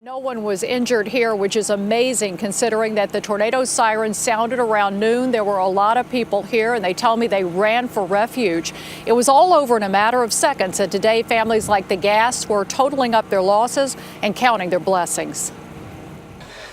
No one was injured here, which is amazing considering that the tornado sirens sounded around noon. There were a lot of people here, and they tell me they ran for refuge. It was all over in a matter of seconds, and today families like the Gasts were totaling up their losses and counting their blessings.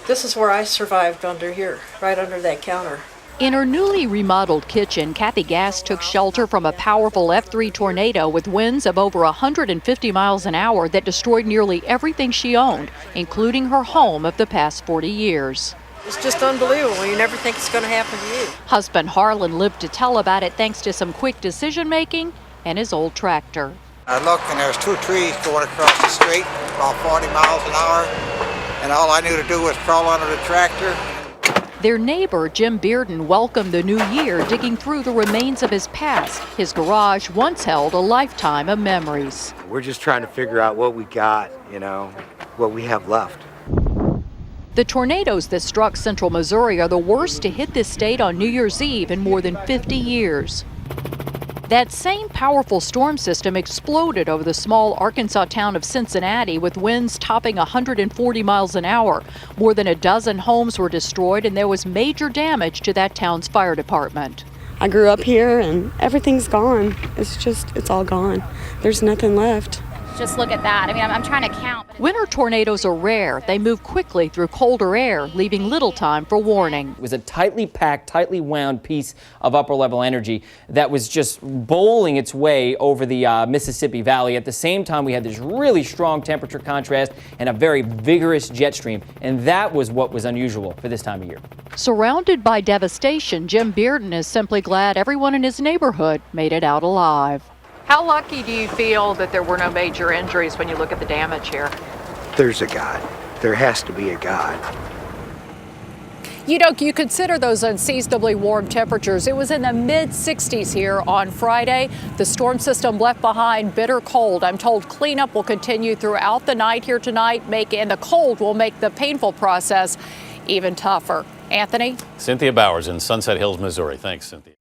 This is where I survived under here, right under that counter. In her newly remodeled kitchen, Kathy Gast took shelter from a powerful F3 tornado with winds of over 150 miles an hour that destroyed nearly everything she owned, including her home of the past 40 years. It's just unbelievable. You never think it's going to happen to you. Husband Harlan lived to tell about it thanks to some quick decision-making and his old tractor. I looked and there's two trees going across the street, about 40 miles an hour, and all I knew to do was crawl under the tractor. Their neighbor, Jim Bearden, welcomed the new year, digging through the remains of his past. His garage once held a lifetime of memories. We're just trying to figure out what we got, what we have left. The tornadoes that struck central Missouri are the worst to hit this state on New Year's Eve in more than 50 years. That same powerful storm system exploded over the small Arkansas town of Cincinnati with winds topping 140 miles an hour. More than a dozen homes were destroyed, and there was major damage to that town's fire department. I grew up here and everything's gone. It's all gone. There's nothing left. Just look at that. I mean, I'm trying to count. Winter tornadoes are rare. They move quickly through colder air, leaving little time for warning. It was a tightly packed, tightly wound piece of upper level energy that was just bowling its way over the Mississippi Valley. At the same time, we had this really strong temperature contrast and a very vigorous jet stream. And that was what was unusual for this time of year. Surrounded by devastation, Jim Bearden is simply glad everyone in his neighborhood made it out alive. How lucky do you feel that there were no major injuries when you look at the damage here? There's a God. There has to be a God. You consider those unseasonably warm temperatures. It was in the mid-60s here on Friday. The storm system left behind bitter cold. I'm told cleanup will continue throughout the night here tonight, and the cold will make the painful process even tougher. Anthony? Cynthia Bowers in Sunset Hills, Missouri. Thanks, Cynthia.